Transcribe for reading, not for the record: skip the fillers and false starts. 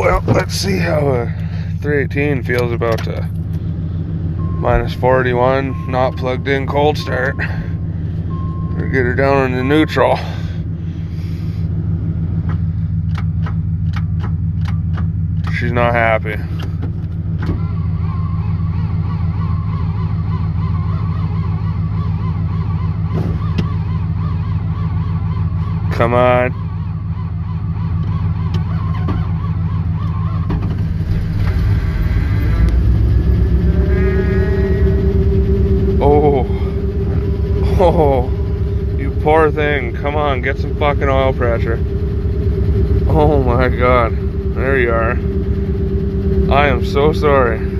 Well, let's see how a 318 feels about to minus 41, not plugged in cold start. Or get her down into neutral. She's not happy. Come on. Oh, you poor thing. Come on, get some fucking oil pressure. Oh my god. There you are. I am so sorry.